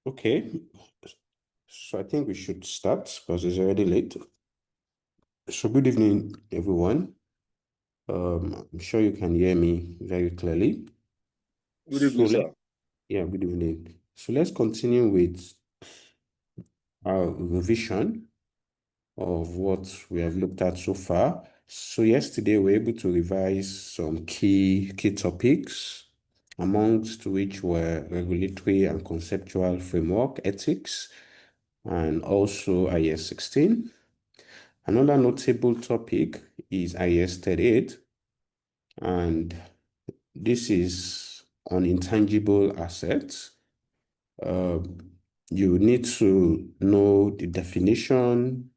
Okay, so I think we should start because it's already late. So good evening, everyone. I'm sure you can hear me very clearly. Good evening, sir. Yeah, good evening. So let's continue with our revision of what we have looked at so far. So yesterday we were able to revise some key topics, amongst which were regulatory and conceptual framework, ethics, and also IS 16. Another notable topic is IS 38, and this is on intangible assets. Uh, you need to know the definition,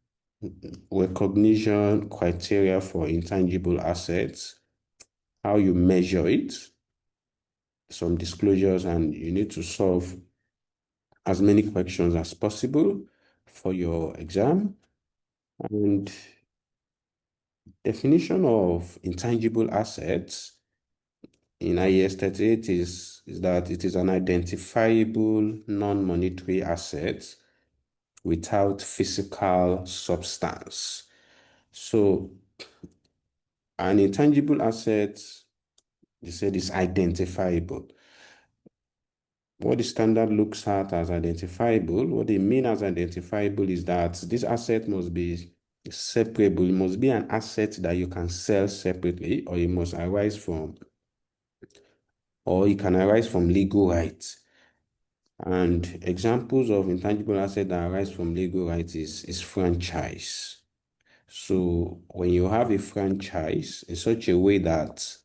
recognition criteria for intangible assets, how you measure it, some disclosures, and you need to solve as many questions as possible for your exam. And definition of intangible assets in IES 38 is that it is an identifiable non-monetary asset without physical substance. So an intangible asset, they said, is identifiable. What the standard looks at as identifiable, what they mean as identifiable is that this asset must be separable. It must be an asset that you can sell separately, or it can arise from legal rights. And examples of intangible assets that arise from legal rights is franchise. So when you have a franchise in such a way that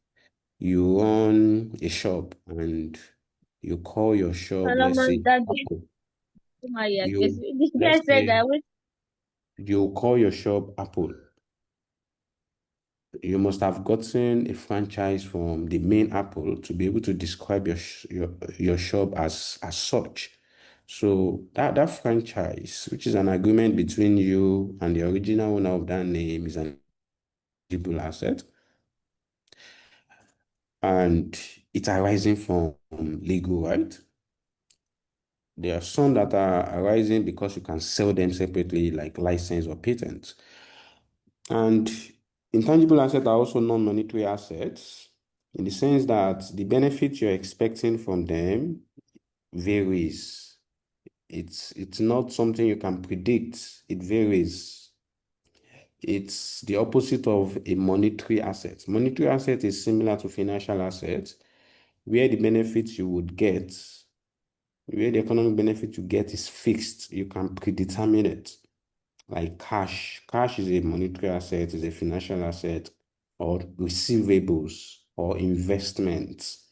you run a shop and you call your shop, let's Solomon say, Daddy. Apple. I guess You, the guy let's said say I was you call your shop Apple. You must have gotten a franchise from the main Apple to be able to describe your shop as such. So that franchise, which is an agreement between you and the original owner of that name, is an eligible asset, and it's arising from legal right. There are some that are arising because you can sell them separately, like license or patents. And intangible assets are also non-monetary assets in the sense that the benefit you're expecting from them varies. It's not something you can predict. It varies. It's the opposite of a monetary asset. Monetary asset is similar to financial assets, where the benefits you would get, where the economic benefit you get is fixed. You can predetermine it. Like cash. Cash is a monetary asset, is a financial asset, or receivables or investments.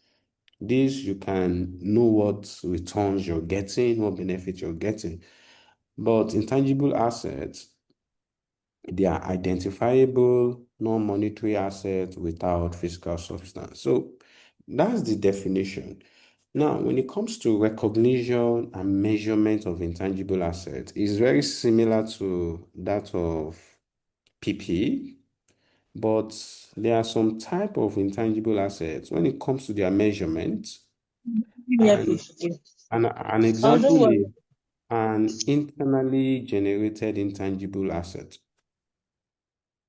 These you can know what returns you're getting, what benefits you're getting. But intangible assets, they are identifiable, non-monetary assets without physical substance. So that's the definition. Now, when it comes to recognition and measurement of intangible assets, it's very similar to that of PP, but there are some type of intangible assets when it comes to their measurement. yeah, And please. Yeah. an Oh, don't example worry. is an internally generated intangible asset.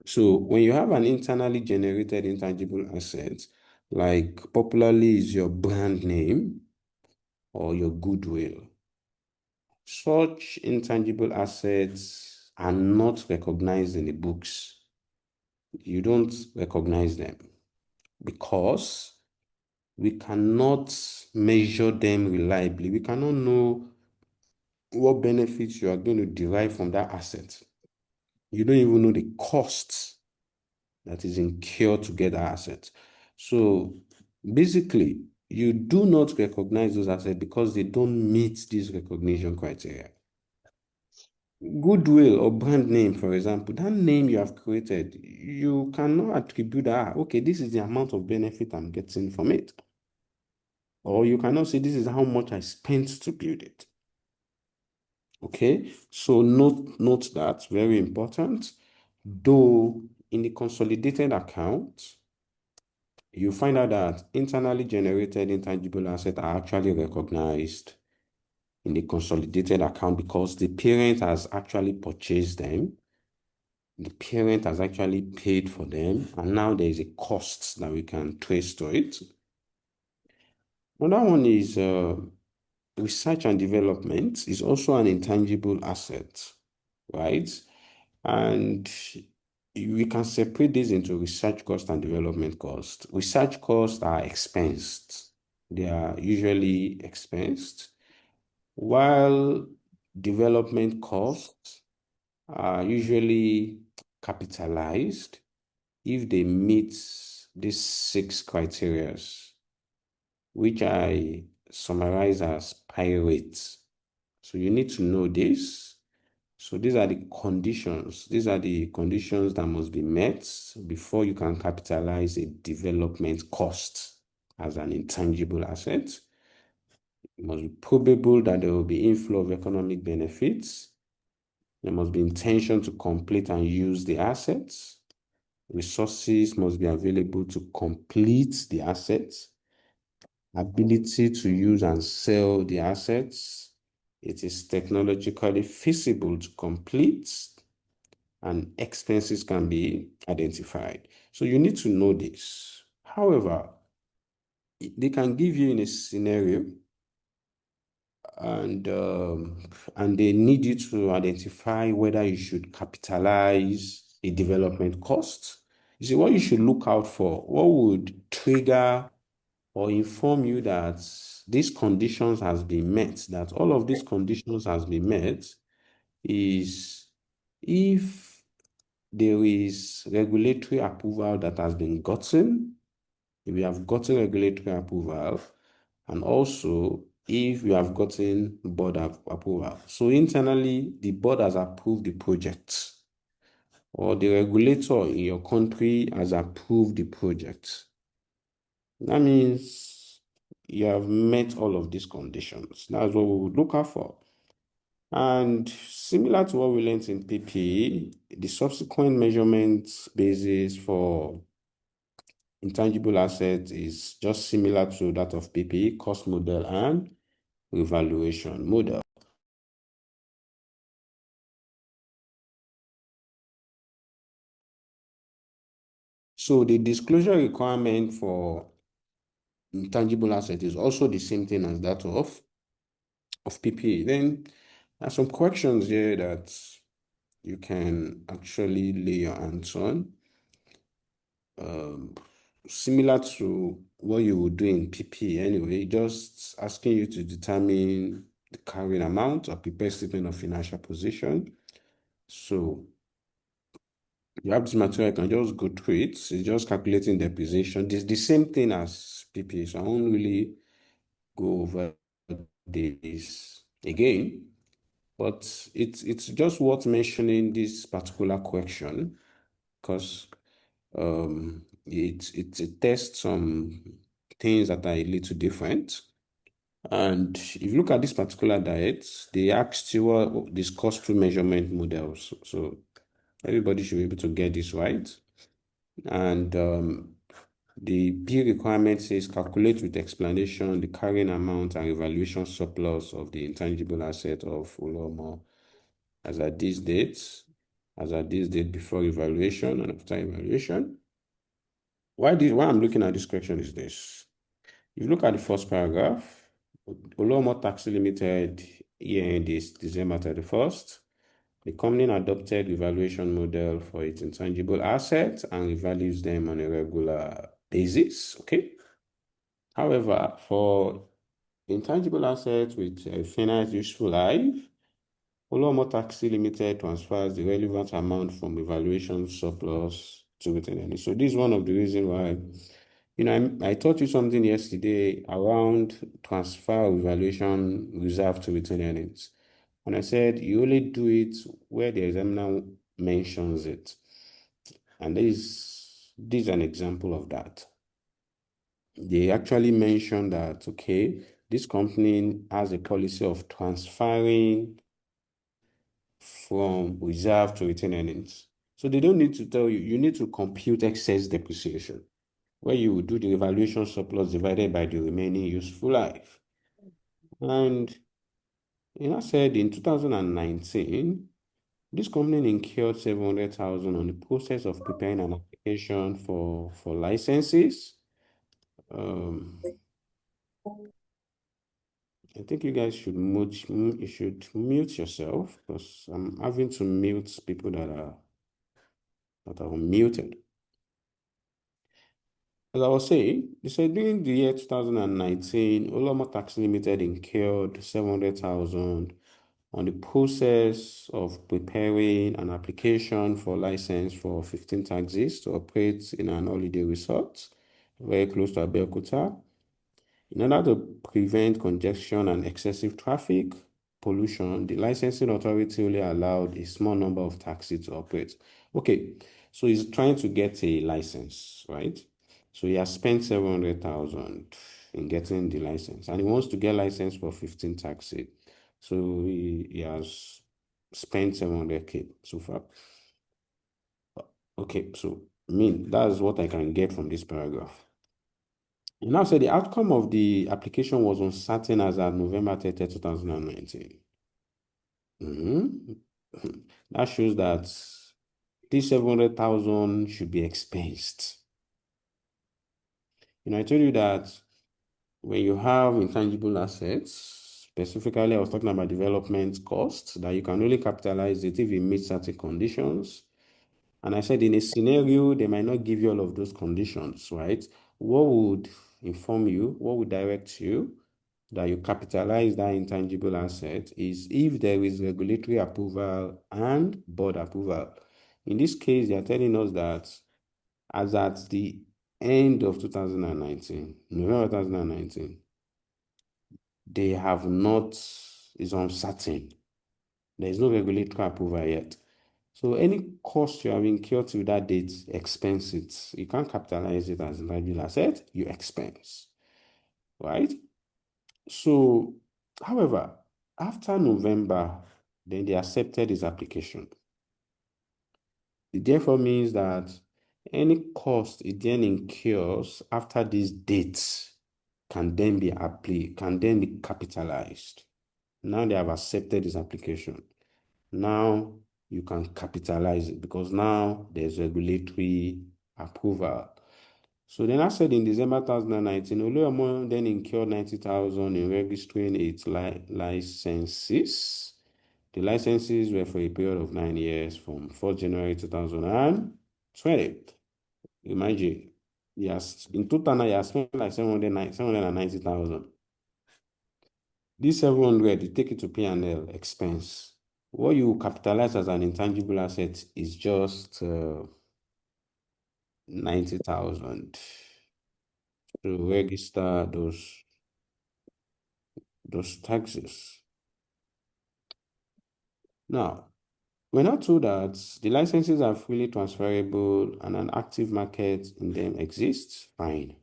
So when you have an internally generated intangible asset, like popularly is your brand name or your goodwill, such intangible assets are not recognized in the books. You don't recognize them because we cannot measure them reliably. We cannot know what benefits you are going to derive from that asset. You don't even know the costs that is incurred to get that asset. So basically, you do not recognize those assets because they don't meet these recognition criteria. Goodwill or brand name, for example, that name you have created, you cannot attribute that, okay, this is the amount of benefit I'm getting from it. Or you cannot say this is how much I spent to build it. Okay, so note that, very important. Though in the consolidated account, you find out that internally generated intangible assets are actually recognized in the consolidated account because the parent has actually purchased them. The parent has actually paid for them, and now there is a cost that we can trace to it. Another one is research and development is also an intangible asset, right? And we can separate this into research cost and development cost. Research costs are expensed. They are usually expensed, while development costs are usually capitalized if they meet these 6 criteria, which I summarize as pi rates. So you need to know this. So these are the conditions. These are the conditions that must be met before you can capitalize a development cost as an intangible asset. It must be probable that there will be inflow of economic benefits. There must be intention to complete and use the assets. Resources must be available to complete the assets. Ability to use and sell the assets. It is technologically feasible to complete, and expenses can be identified. So you need to know this. However, they can give you in a scenario and they need you to identify whether you should capitalize a development cost. You see, what you should look out for, what would trigger or inform you that these conditions has been met, that all of these conditions has been met, is if there is regulatory approval that has been gotten, if we have gotten regulatory approval, and also if you have gotten board approval. So internally, the board has approved the project, or the regulator in your country has approved the project. That means you have met all of these conditions. That's what we would look out for. And similar to what we learned in PP, the subsequent measurement basis for intangible assets is just similar to that of PP, cost model and revaluation model. So the disclosure requirement for intangible asset is also the same thing as that of PP. Then there are some corrections here that you can actually lay your hands on. Similar to what you would do in PP anyway, just asking you to determine the carrying amount or prepare statement of financial position. So you have this material, you can just go through it. It's just calculating depreciation. This is the same thing as PP, so I won't really go over this again. But it's just worth mentioning this particular correction because it tests some things that are a little different. And if you look at this particular diet, they asked you what this cost through measurement models. So everybody should be able to get this right. And the P requirement says calculate with explanation the carrying amount and evaluation surplus of the intangible asset of Ulomo as at this date, before evaluation and after evaluation. Why I'm looking at this question is this. If you look at the first paragraph, Ulomo Taxi Limited year-end is December 31st. The company adopted evaluation model for its intangible assets and revalues them on a regular basis, okay? However, for intangible assets with a finite useful life, Olomo Taxi Limited transfers the relevant amount from evaluation surplus to retained earnings. So this is one of the reasons why, I taught you something yesterday around transfer of evaluation reserve to retained earnings. And I said you only do it where the examiner mentions it. And this is an example of that. They actually mentioned that, okay, this company has a policy of transferring from reserve to retained earnings. So they don't need to tell you, you need to compute excess depreciation, where you will do the evaluation surplus divided by the remaining useful life. And And I said in 2019, this company incurred 700,000 on the process of preparing an application for licenses. I think you guys should mute yourself, because I'm having to mute people that are unmuted. As I was saying, they said during the year 2019, Oloma Tax Limited incurred 700,000 on the process of preparing an application for license for 15 taxis to operate in an holiday resort very close to Abeokuta. In order to prevent congestion and excessive traffic pollution, the licensing authority only allowed a small number of taxis to operate. Okay, so he's trying to get a license, right? So he has spent 700,000 in getting the license, and he wants to get license for 15 taxis. So he has spent 700K so far. Okay, so that's what I can get from this paragraph. You now say the outcome of the application was uncertain as at November 30, 2019. That shows that this 700,000 should be expensed. I told you that when you have intangible assets, specifically I was talking about development costs, that you can only capitalize it if it meets certain conditions. And I said in a scenario, they might not give you all of those conditions, right? What would inform you, what would direct you that you capitalize that intangible asset is if there is regulatory approval and board approval. In this case, they are telling us that as at the end of 2019, November 2019, they have not, is uncertain. There is no regulatory approval yet. So any cost you have incurred to that date, expense it. You can't capitalize it as an intangible asset, you expense, right? So, however, after November, then they accepted his application. It therefore means that any cost it then incurs after this date can then be capitalized. Now they have accepted his application. Now you can capitalize it because now there's regulatory approval. So then I said in December 2019, Oluomo then incurred 90,000 in registering its licenses. The licenses were for a period of 9 years from 4th January 2020. Imagine, yes, in total now you have spent like 790,000. This 700, you take it to P&L expense. What you capitalize as an intangible asset is just 90,000 to register those taxes. Now, we're not told that the licenses are freely transferable and an active market in them exists. Fine.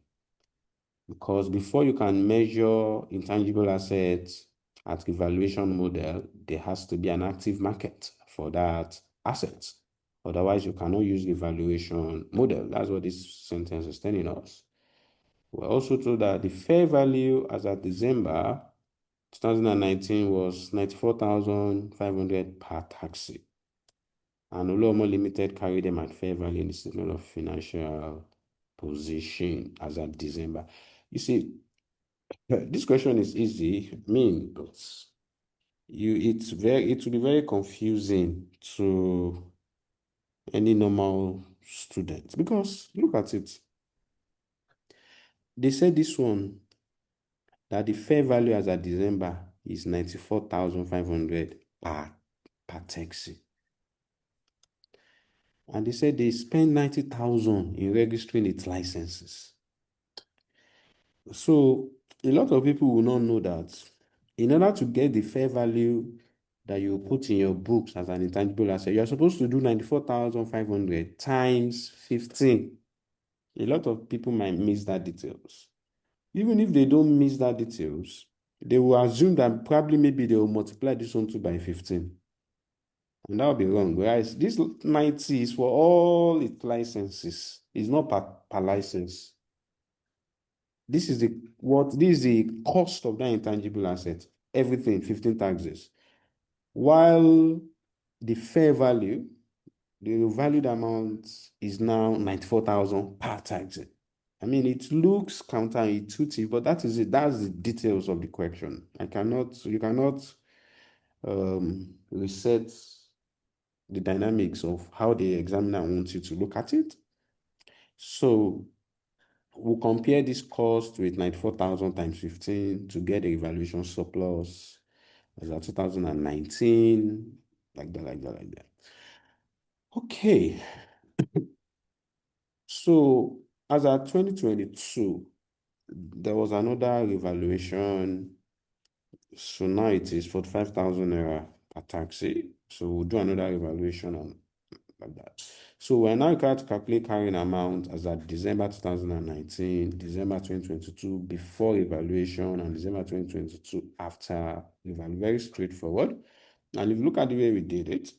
Because before you can measure intangible assets at evaluation model, there has to be an active market for that asset. Otherwise, you cannot use the evaluation model. That's what this sentence is telling us. We're also told that the fair value as at December 2019 was 94,500 per taxi. And Oluomo Limited carried them at fair value in the statement of financial position as at December. You see, this question is easy, but it will be very confusing to any normal student because look at it. They said this one that the fair value as at December is 94,500 per taxi. And they said they spent 90,000 in registering its licenses. So a lot of people will not know that in order to get the fair value that you put in your books as an intangible asset, you're supposed to do 94,500 times 15. A lot of people might miss that details. Even if they don't miss that details, they will assume that probably maybe they will multiply this one by 15. And that will be wrong. Whereas this 90 is for all its licenses. It's not per license. This is the cost of that intangible asset. everything, 15 taxes. While the fair value, the valued amount is now 94,000 per taxi. I mean, it looks counterintuitive, but that is it. That's the details of the question. You cannot reset the dynamics of how the examiner wants you to look at it. So we'll compare this cost with 94,000 times 15 to get the evaluation surplus as at 2019, like that. Okay. So as at 2022, there was another revaluation. So now it is 45,000 naira per taxi. So we'll do another evaluation on like that. So we're now going to calculate carrying amount as at December 2019, December 2022 before evaluation, and December 2022 after evaluation. Very straightforward. And if you look at the way we did it,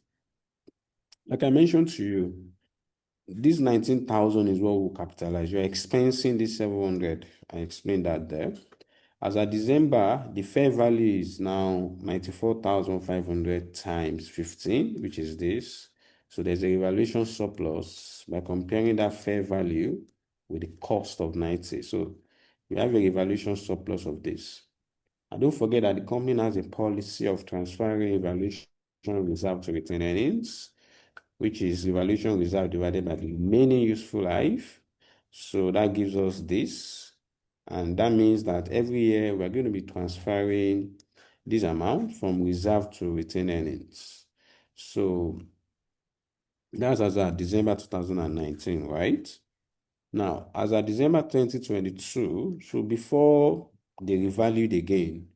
like I mentioned to you, this 19,000 is what we'll capitalize. You're expensing this 700. I explained that there. As of December, the fair value is now 94,500 times 15, which is this. So there's a revaluation surplus by comparing that fair value with the cost of 90. So we have a revaluation surplus of this. And don't forget that the company has a policy of transferring evaluation reserve to retained earnings, which is evaluation reserve divided by the remaining useful life. So that gives us this. And that means that every year we're going to be transferring this amount from reserve to retained earnings. So that's as at December 2019, right? Now, as at December 2022, so before they revalued again,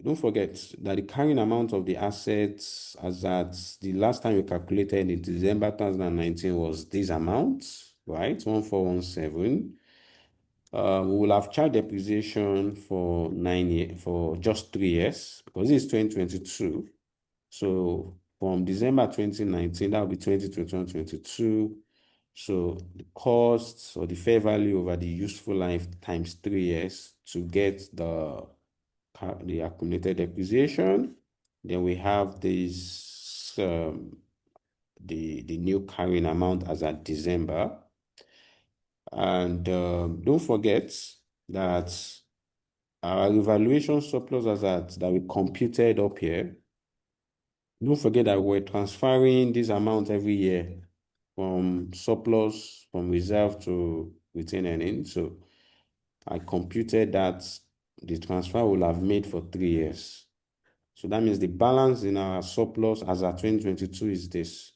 don't forget that the carrying amount of the assets as at the last time we calculated in December 2019 was this amount, right? 1417. We will have child depreciation for 9 years, for just 3 years, because this is 2022. So from December 2019, that will be 2021, 22. So the cost or the fair value over the useful life times 3 years to get the accumulated depreciation. Then we have this the new carrying amount as at December. And don't forget that our evaluation surplus as at that we computed up here, don't forget that we're transferring this amount every year from surplus, from reserve to retained earnings. So I computed that the transfer will have made for 3 years. So that means the balance in our surplus as at 2022 is this.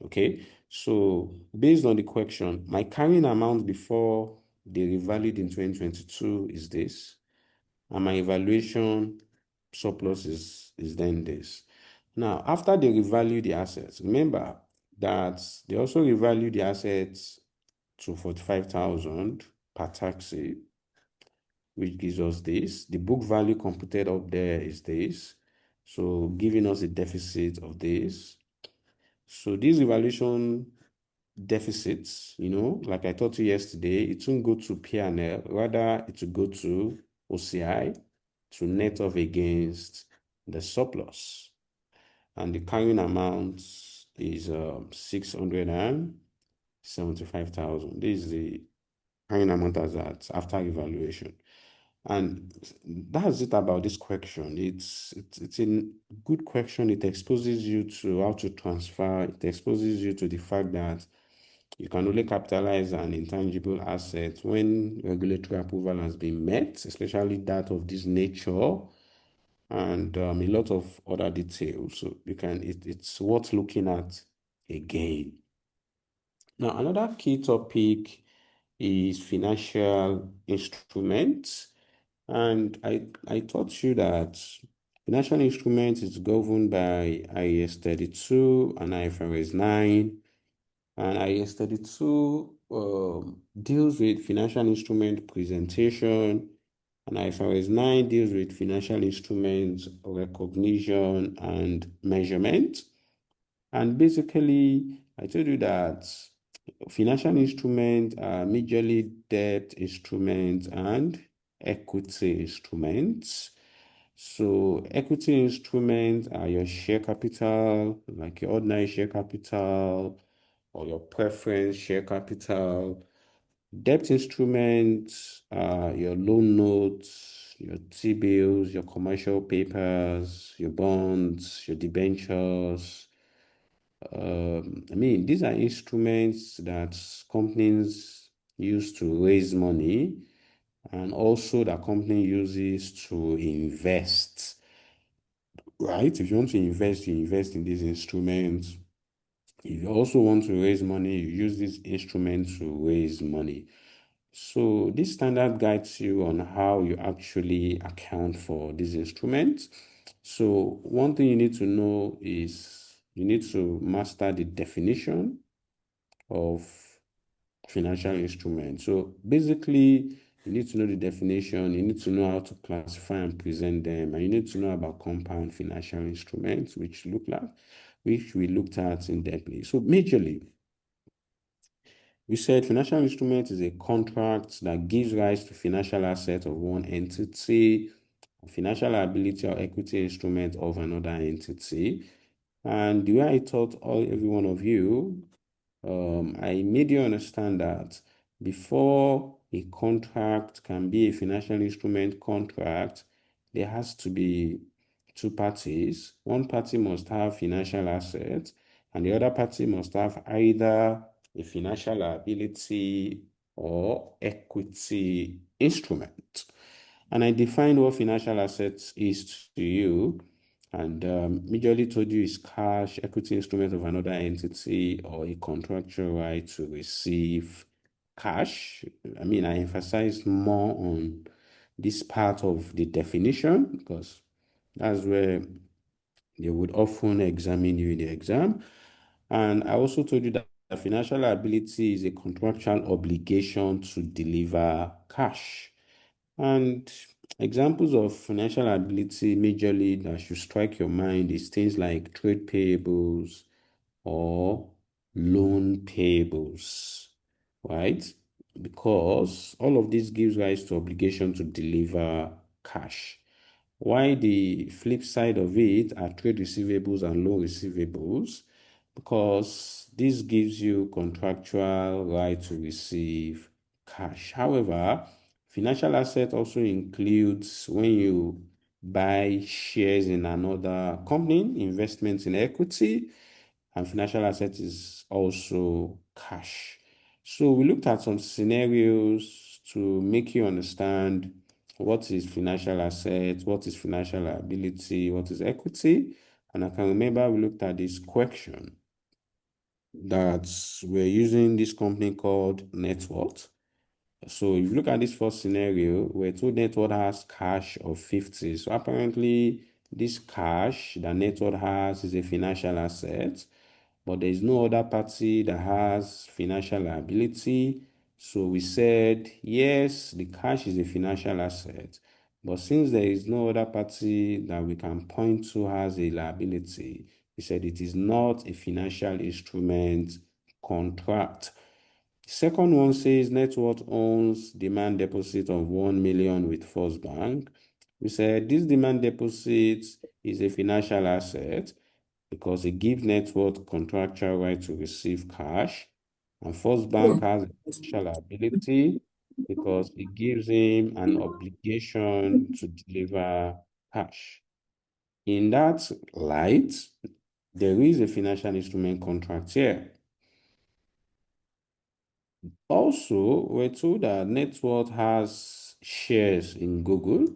Okay, so based on the question, my carrying amount before they revalued in 2022 is this, and my evaluation surplus is then this. Now, after they revalue the assets, remember that they also revalue the assets to 45,000 per taxi, which gives us this. The book value computed up there is this. So giving us a deficit of this. So this evaluation deficits, like I taught you yesterday, it won't go to P&L, rather it will go to OCI to net off against the surplus. And the carrying amount is 675,000. This is the carrying amount as that after evaluation. And that's it about this question. It's a good question. It exposes you to how to transfer. It exposes you to the fact that you can only capitalize an intangible asset when regulatory approval has been met, especially that of this nature, and a lot of other details. So it's worth looking at again. Now, another key topic is financial instruments. And I taught you that financial instruments is governed by IAS 32 and IFRS 9. And IAS 32 deals with financial instrument presentation, and IFRS 9 deals with financial instruments recognition and measurement. And basically, I told you that financial instruments are majorly debt instruments and equity instruments. So equity instruments are your share capital, like your ordinary share capital or your preference share capital. Debt instruments are your loan notes, your T-bills, your commercial papers, your bonds, your debentures. These are instruments that companies use to raise money and also that company uses to invest, right? If you want to invest, you invest in these instruments. If you also want to raise money, you use these instruments to raise money. So this standard guides you on how you actually account for these instruments. So one thing you need to know is you need to master the definition of financial instruments. So basically, you need to know the definition, you need to know how to classify and present them, and you need to know about compound financial instruments, which we looked at in depthly. So majorly, we said financial instrument is a contract that gives rise to financial asset of one entity, financial liability or equity instrument of another entity. And the way I taught every one of you, I made you understand that before a contract can be a financial instrument contract, there has to be two parties. One party must have financial assets, and the other party must have either a financial liability or equity instrument. And I defined what financial assets is to you, and majorly told you is cash, equity instrument of another entity, or a contractual right to receive cash. I emphasized more on this part of the definition because that's where they would often examine you in the exam. And I also told you that financial liability is a contractual obligation to deliver cash. And examples of financial liability majorly that should strike your mind is things like trade payables or loan payables, right? Because all of this gives rise to obligation to deliver cash. Why the flip side of it are trade receivables and loan receivables, because this gives you contractual right to receive cash. However, financial asset also includes when you buy shares in another company, investments in equity, and financial asset is also cash. So we looked at some scenarios to make you understand what is financial asset, what is financial liability, what is equity. And I can remember we looked at this question that we're using this company called net worth. So if you look at this first scenario, we're told net worth has cash of 50. So apparently this cash that net worth has is a financial asset, but there is no other party that has financial liability. So we said, yes, the cash is a financial asset, but since there is no other party that we can point to as a liability, we said it is not a financial instrument contract. Second one says net worth owns demand deposit of 1 million with First Bank. We said this demand deposit is a financial asset because it gives net worth contractual right to receive cash. And First Bank has a financial liability because it gives him an obligation to deliver cash. In that light, there is a financial instrument contract here. Also, we're told that net worth has shares in Google.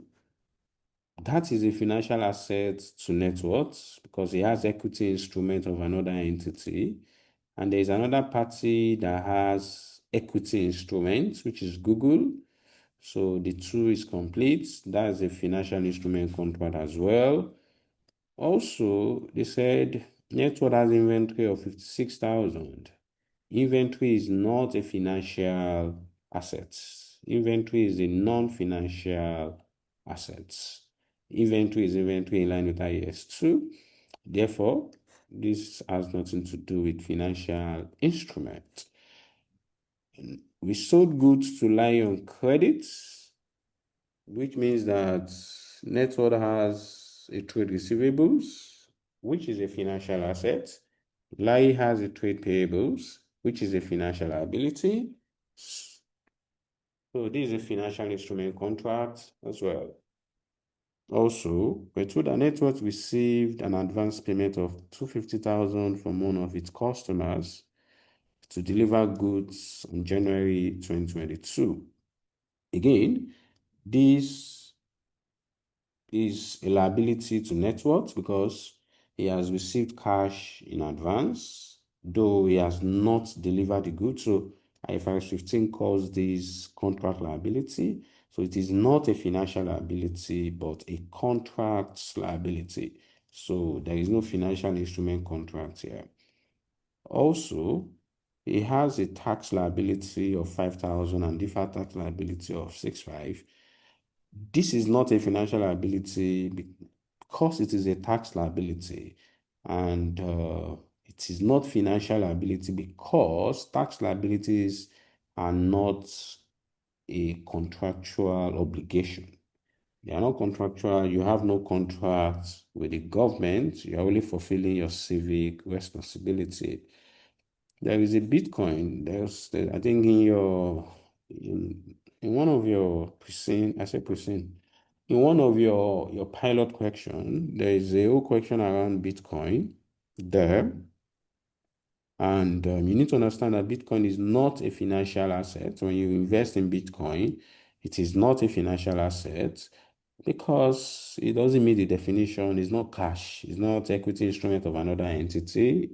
That is a financial asset to net worth because it has equity instrument of another entity. And there is another party that has equity instruments, which is Google. So the two is complete. That is a financial instrument contract as well. Also, they said net worth has inventory of 56,000. Inventory is not a financial asset. Inventory is a non-financial asset. Inventory is inventory in line with IAS 2. Therefore, this has nothing to do with financial instrument. We sold goods to lie on credit, which means that Network has a trade receivables, which is a financial asset. Lai has a trade payables, which is a financial liability. So this is a financial instrument contract as well. Also, we're told that Network received an advance payment of $250,000 from one of its customers to deliver goods in January 2022. Again, this is a liability to Network because he has received cash in advance, though he has not delivered the goods. So IFRS 15 calls this contract liability. So it is not a financial liability, but a contract liability. So there is no financial instrument contract here. Also, he has a tax liability of 5,000 and deferred tax liability of 6,500. This is not a financial liability because it is a tax liability, and it is not financial liability because tax liabilities are not a contractual obligation. They are not contractual. You have no contract with the government. You're only fulfilling your civic responsibility. There is a Bitcoin. I think in one of your precinct, I say precinct, in one of your pilot question, there is a whole question around Bitcoin there. And you need to understand that Bitcoin is not a financial asset. When you invest in Bitcoin, it is not a financial asset because it doesn't meet the definition. It's not cash. It's not equity instrument of another entity.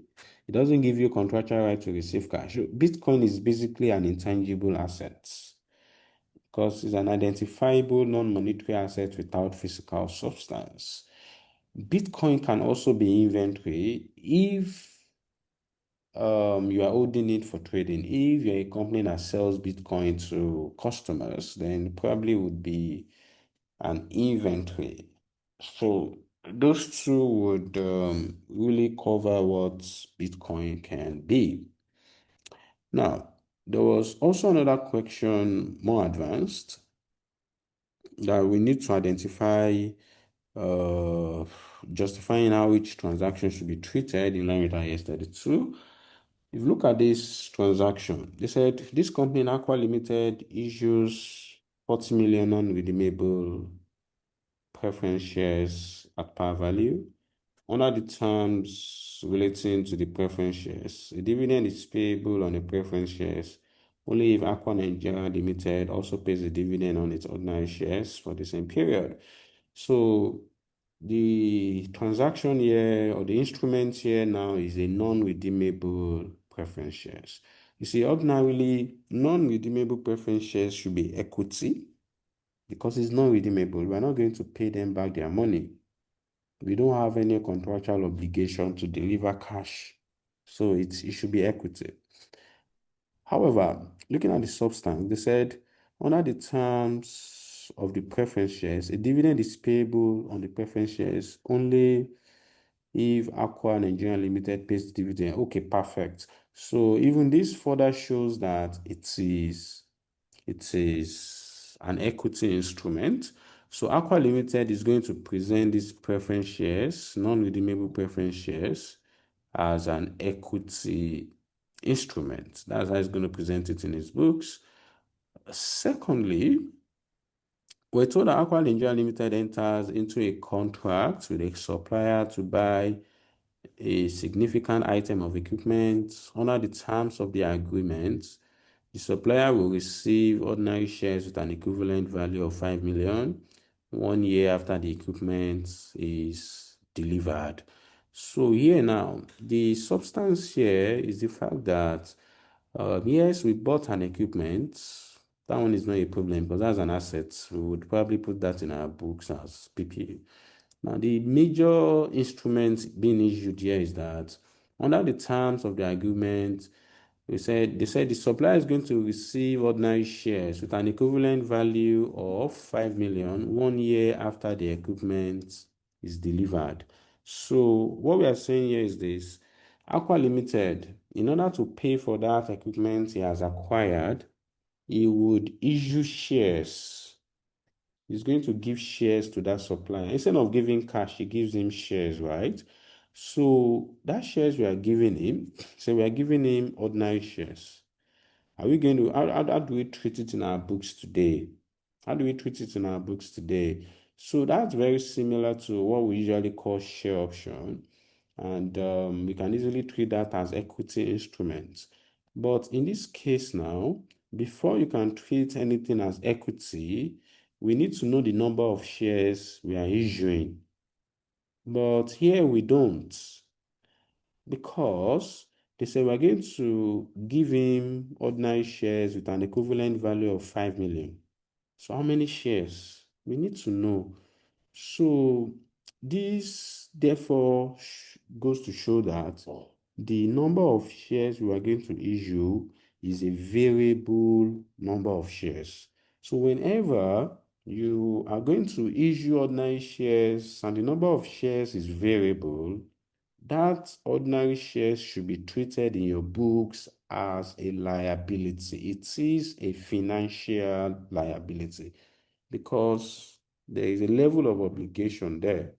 It doesn't give you contractual right to receive cash. Bitcoin is basically an intangible asset because it's an identifiable non-monetary asset without physical substance. Bitcoin can also be inventory if you are holding it for trading. If you're a company that sells Bitcoin to customers, then it probably would be an inventory. So those two would really cover what Bitcoin can be. Now, there was also another question, more advanced, that we need to identify justifying how each transaction should be treated in line with IAS 32. If you look at this transaction, they said this company, Aqua Limited, issues 40 million non-redeemable preference shares at par value. Under the terms relating to the preference shares, a dividend is payable on the preference shares only if Aqua Nigeria Limited also pays a dividend on its ordinary shares for the same period. So the transaction here or the instrument here now is a non-redeemable preference shares. You see, ordinarily, non-redeemable preference shares should be equity because it's non-redeemable. We're not going to pay them back their money. We don't have any contractual obligation to deliver cash. So it should be equity. However, looking at the substance, they said under the terms of the preference shares, a dividend is payable on the preference shares only if Aqua Nigeria Limited pays dividend. Okay, perfect. So even this further shows that it is an equity instrument. So Aqua Limited is going to present these preference shares, non-redeemable preference shares, as an equity instrument. That's how he's going to present it in his books. Secondly, we're told that Aqua Nigeria Limited enters into a contract with a supplier to buy a significant item of equipment. Under the terms of the agreement, the supplier will receive ordinary shares with an equivalent value of 5 million 1 year after the equipment is delivered. So here now, the substance here is the fact that yes, we bought an equipment. That one is not a problem because that's an asset. We would probably put that in our books as PPA. Now, the major instrument being issued here is that under the terms of the agreement, they said the supplier is going to receive ordinary shares with an equivalent value of 5 million 1 year after the equipment is delivered. So what we are saying here is this: Aqua Limited, in order to pay for that equipment he has acquired, he would issue shares He's going to give shares to that supplier. Instead of giving cash, he gives him shares, right? So that shares we are giving him, so we are giving him ordinary shares. Are we going to, how do we treat it in our books today? How do we treat it in our books today? So that's very similar to what we usually call share option. And we can easily treat that as equity instruments. But in this case now, before you can treat anything as equity, we need to know the number of shares we are issuing. But here we don't, because they say we're going to give him ordinary shares with an equivalent value of 5 million. So how many shares? We need to know. So this therefore goes to show that the number of shares we are going to issue is a variable number of shares. So whenever you are going to issue ordinary shares and the number of shares is variable, that ordinary shares should be treated in your books as a liability. It is a financial liability because there is a level of obligation there,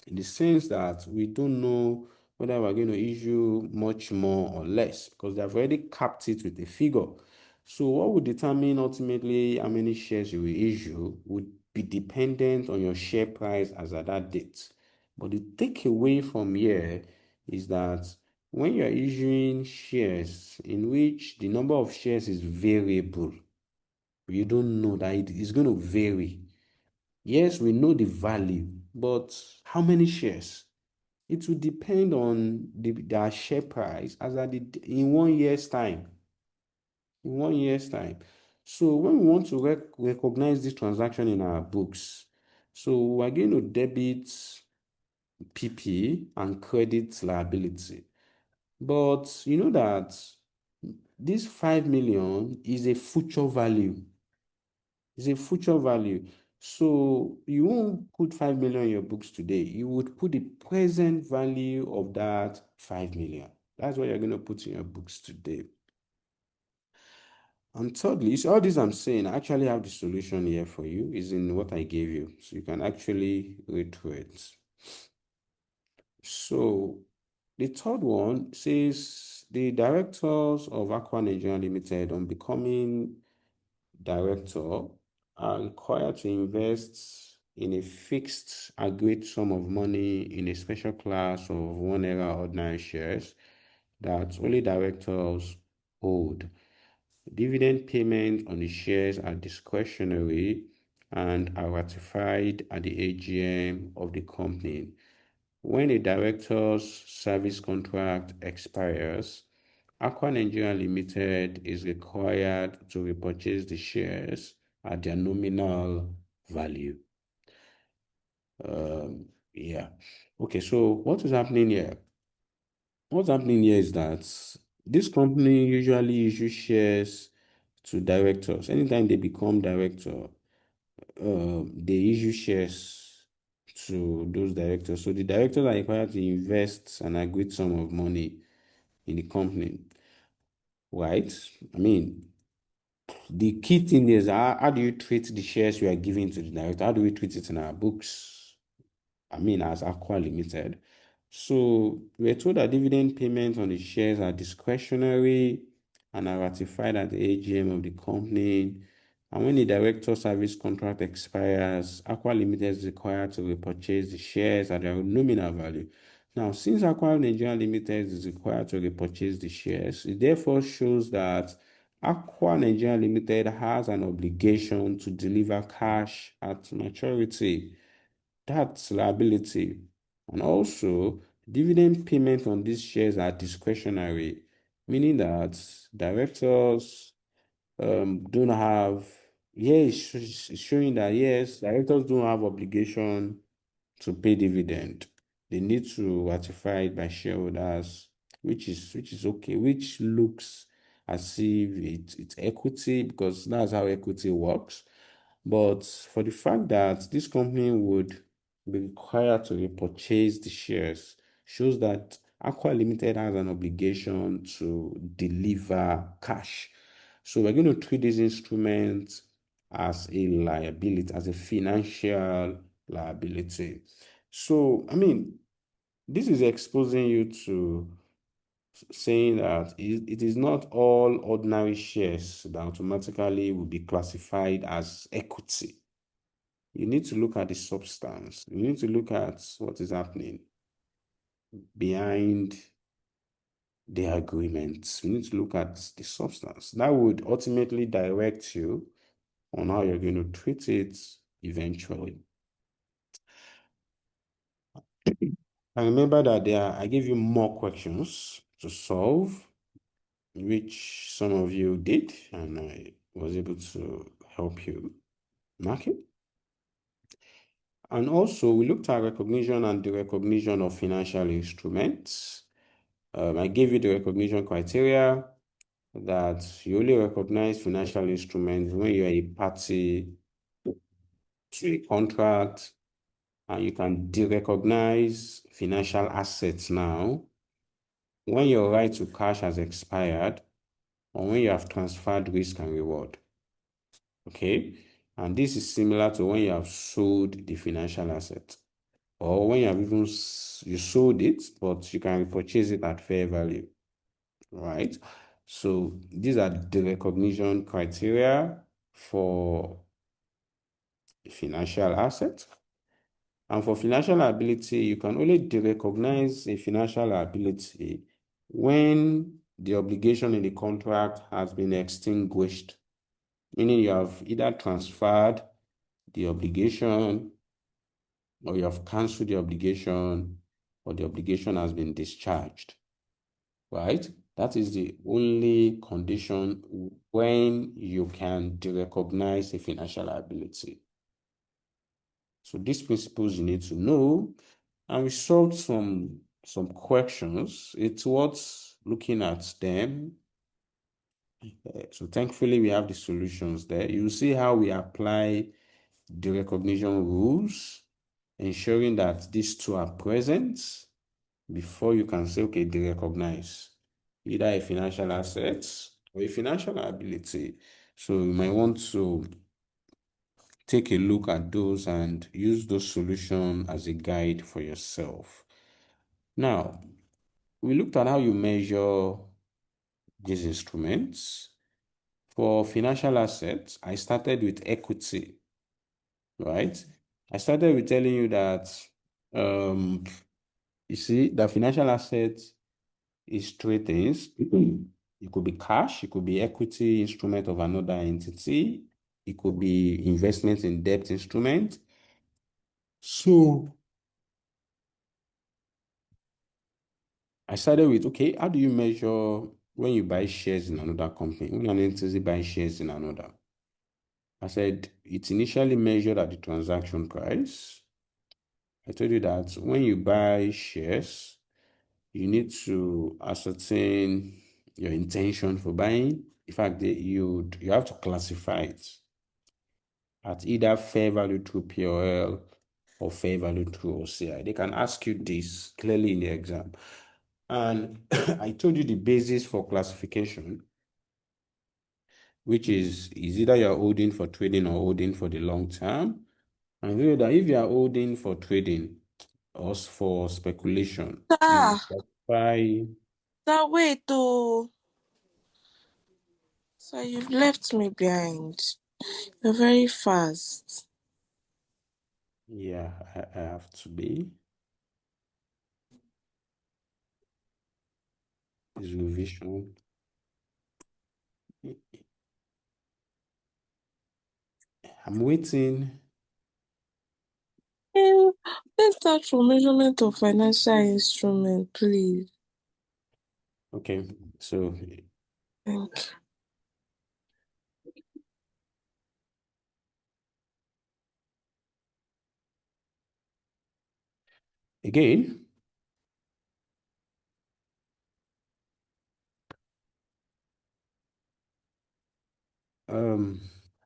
in the sense that we don't know whether we're going to issue much more or less because they've already capped it with a figure. So what would determine ultimately how many shares you will issue would be dependent on your share price as at that date. But the takeaway from here is that when you're issuing shares in which the number of shares is variable, you don't know that it is going to vary. Yes, we know the value, but how many shares? It will depend on their share price as at in 1 year's time. In 1 year's time. So when we want to recognize this transaction in our books, so we're going to debit PP and credit liability. But you know that this 5 million is a future value. It's a future value. So you won't put 5 million in your books today. You would put the present value of that 5 million. That's what you're going to put in your books today. And thirdly, so all this I'm saying, I actually have the solution here for you, is in what I gave you. So you can actually read through it. So the third one says the directors of Aqua Nigeria Limited, on becoming director, are required to invest in a fixed agreed sum of money in a special class of 1 naira ordinary shares that only directors hold. Dividend payments on the shares are discretionary and are ratified at the AGM of the company. When a director's service contract expires, Aqua Nigeria Limited is required to repurchase the shares at their nominal value. Yeah. Okay, so what is happening here? What's happening here is that this company usually issues shares to directors. Anytime they become director, they issue shares to those directors. So the directors are required to invest an agreed sum of money in the company, right? I mean, the key thing is how do you treat the shares you are giving to the director? How do we treat it in our books? I mean, as Aqua Limited. So we're told that dividend payments on the shares are discretionary and are ratified at the AGM of the company. And when the director service contract expires, Aqua Limited is required to repurchase the shares at their nominal value. Now, since Aqua Nigeria Limited is required to repurchase the shares, it therefore shows that Aqua Nigeria Limited has an obligation to deliver cash at maturity. That's liability. And also, dividend payment on these shares are discretionary, meaning that directors don't have, it's showing that yes, directors don't have obligation to pay dividend. They need to ratify it by shareholders, which is okay, which looks as if it's equity, because that's how equity works. But for the fact that this company would be required to repurchase the shares shows that Aqua Limited has an obligation to deliver cash. So we're going to treat these instruments as a liability, as a financial liability. So, I mean, this is exposing you to saying that it is not all ordinary shares that automatically will be classified as equity. You need to look at the substance. You need to look at what is happening behind the agreement. You need to look at the substance. That would ultimately direct you on how you're going to treat it eventually. And remember that I gave you more questions to solve, which some of you did, and I was able to help you mark it. And also, we looked at recognition and derecognition of financial instruments. I gave you the recognition criteria that you only recognize financial instruments when you are a party to a contract, and you can derecognize financial assets now when your right to cash has expired or when you have transferred risk and reward. Okay? And this is similar to when you have sold the financial asset, or when you have even you sold it, but you can repurchase it at fair value, right? So these are the recognition criteria for financial assets. And for financial liability, you can only derecognize a financial liability when the obligation in the contract has been extinguished, meaning you have either transferred the obligation, or you have canceled the obligation, or the obligation has been discharged, right? That is the only condition when you can derecognize a financial liability. So these principles you need to know, and we solved some questions. It's worth looking at them. So thankfully, we have the solutions there. You see how we apply the recognition rules, ensuring that these two are present before you can say, okay, they recognize either a financial asset or a financial liability. So you might want to take a look at those and use those solutions as a guide for yourself. Now, we looked at how you measure these instruments. For financial assets, I started with equity, right? I started with telling you that, you see, the financial asset is three things. It could be cash, it could be equity instrument of another entity, it could be investment in debt instrument. So I started with, okay, how do you measure when you buy shares in another company, when an entity buys shares in another? I said it's initially measured at the transaction price. I told you that when you buy shares, you need to ascertain your intention for buying. In fact, you have to classify it at either fair value through POL or fair value through OCI. They can ask you this clearly in the exam. And I told you the basis for classification, which is either you're holding for trading or holding for the long term. And we know that if you are holding for trading or for speculation, you Sir, classify. sir, wait, oh, sir, you've left me behind. You're very fast. Yeah, I have to be. This revision. I'm waiting. Let's start from measurement of financial instrument, please. Okay, so Thank again,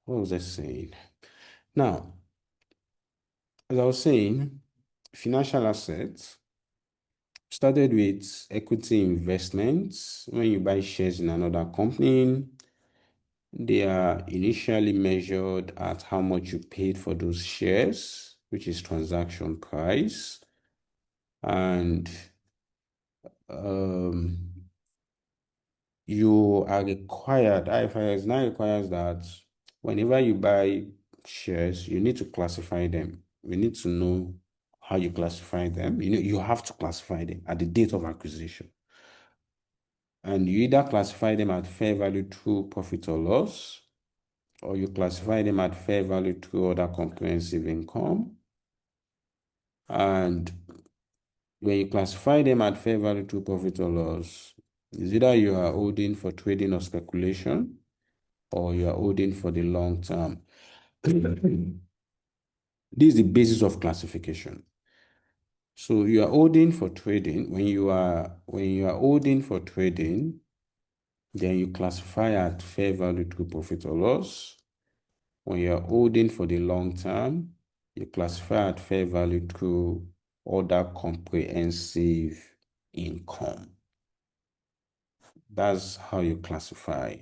what was I saying? Now, as I was saying, financial assets started with equity investments when you buy shares in another company. They are initially measured at how much you paid for those shares, which is transaction price. And you are required, IFRS now requires that whenever you buy shares, you need to classify them. We need to know how you classify them. You have to classify them at the date of acquisition. And you either classify them at fair value through profit or loss, or you classify them at fair value through other comprehensive income. And when you classify them at fair value through profit or loss, it's either you are holding for trading or speculation, or you are holding for the long term. This is the basis of classification. So you are holding for trading. When you are holding for trading, then you classify at fair value through profit or loss. When you are holding for the long term, you classify at fair value through other comprehensive income. That's how you classify.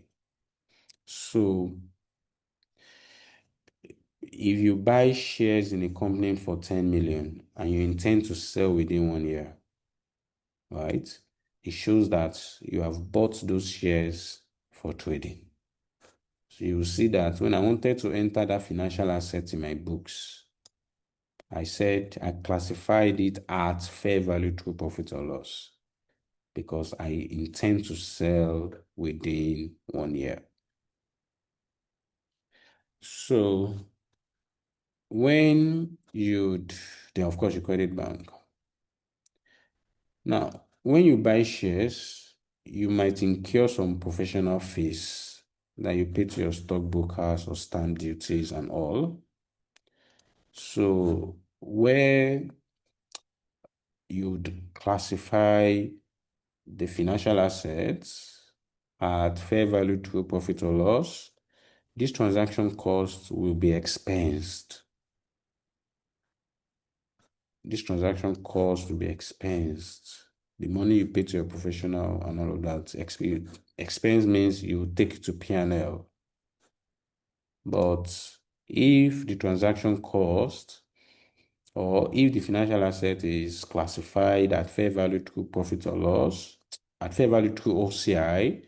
So if you buy shares in a company for 10 million and you intend to sell within 1 year, right? It shows that you have bought those shares for trading. So you will see that when I wanted to enter that financial asset in my books, I said I classified it at fair value through profit or loss because I intend to sell within 1 year. So then of course you credit bank. Now, when you buy shares, you might incur some professional fees that you pay to your stockbrokers or stamp duties and all. So where you'd classify the financial assets at fair value through profit or loss, this transaction cost will be expensed. This transaction cost will be expensed. The money you pay to your professional and all of that, expense means you take it to P&L. But if the transaction cost or if the financial asset is classified at fair value through profit or loss, at fair value through OCI,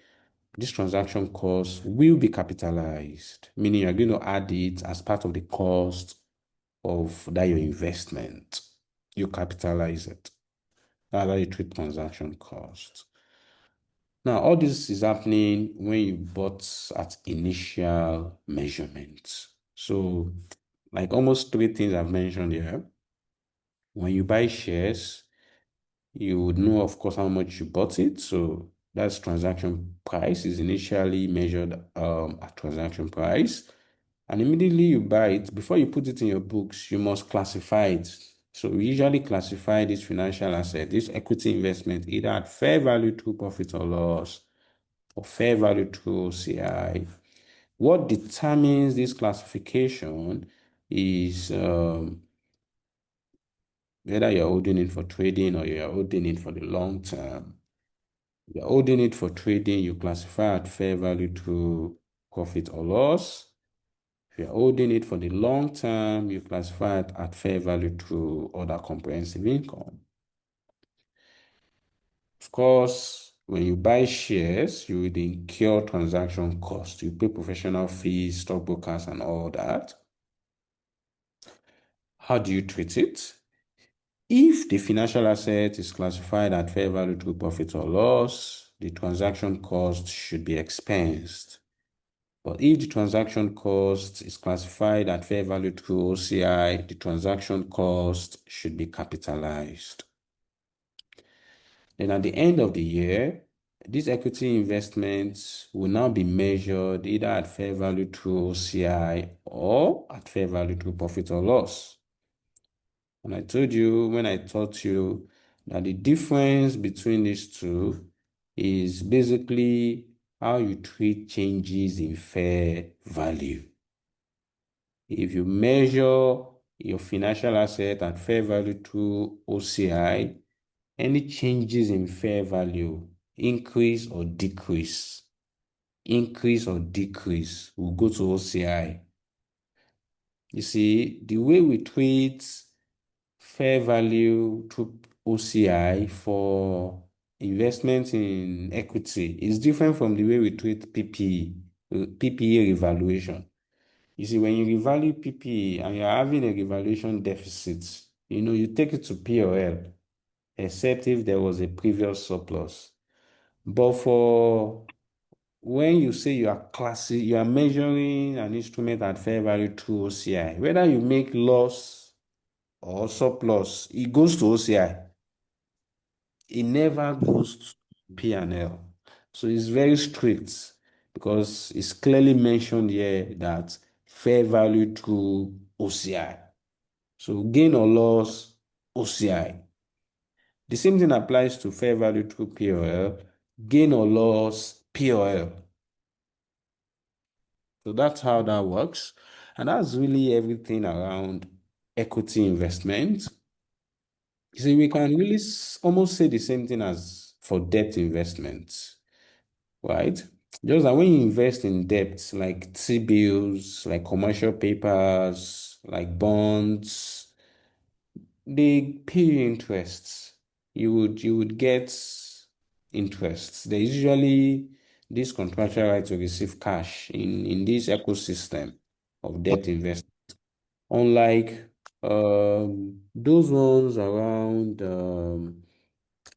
this transaction cost will be capitalized, meaning you're going to add it as part of the cost of that your investment. You capitalize it. That's how you treat transaction cost. Now, all this is happening when you bought at initial measurement. So, like almost 3 things I've mentioned here. When you buy shares, you would know, of course, how much you bought it. So that's transaction price is initially measured at transaction price. And immediately you buy it, before you put it in your books, you must classify it. So we usually classify this financial asset, this equity investment, either at fair value through profit or loss, or fair value through OCI. What determines this classification is whether you're holding it for trading or you're holding it for the long term. If you're holding it for trading, you classify at fair value through profit or loss. If you're holding it for the long term, you classify it at fair value through other comprehensive income. Of course, when you buy shares, you will incur transaction costs. You pay professional fees, stockbrokers, and all that. How do you treat it? If the financial asset is classified at fair value through profit or loss, the transaction cost should be expensed. But if the transaction cost is classified at fair value through OCI, the transaction cost should be capitalized. Then at the end of the year, these equity investments will now be measured either at fair value through OCI or at fair value through profit or loss. And I told you when I taught you that the difference between these two is basically how you treat changes in fair value. If you measure your financial asset at fair value through OCI, any changes in fair value, increase or decrease, increase or decrease will go to OCI. You see, the way we treat fair value through OCI for investment in equity is different from the way we treat PPE revaluation. You see, when you revalue PPE and you're having a revaluation deficit, you take it to P&L, except if there was a previous surplus. But for when you say you are measuring an instrument at fair value through OCI, whether you make loss or surplus, it goes to OCI. It never goes to P&L. So it's very strict because it's clearly mentioned here that fair value through OCI. So gain or loss, OCI. The same thing applies to fair value through POL, gain or loss, POL. So that's how that works. And that's really everything around equity investment. You see, we can really almost say the same thing as for debt investments, right? Just that when you invest in debts like T-bills, like commercial papers, like bonds, they pay you interests. You would get interests. There's usually this contractual right to receive cash in this ecosystem of debt investment. Unlike those ones around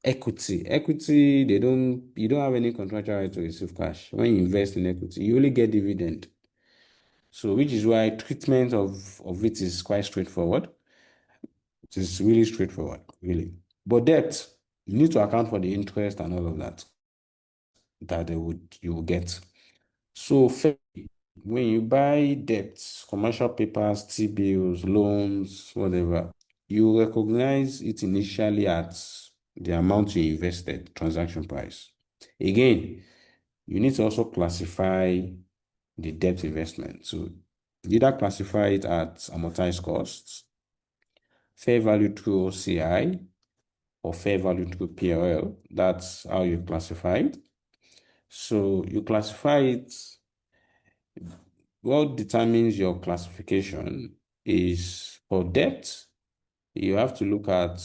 equity. Equity, you don't have any contractual right to receive cash. When you invest in equity, you only get dividend. So which is why treatment of it is quite straightforward. It is really straightforward, really. But debt, you need to account for the interest and all of that you will get. So when you buy debts, commercial papers, T-bills, loans, whatever, you recognize it initially at the amount you invested, transaction price. Again, you need to also classify the debt investment. So either classify it at amortized costs, fair value through OCI, or fair value through PLL. That's how you classify it. So you classify it. What determines your classification is for debt, you have to look at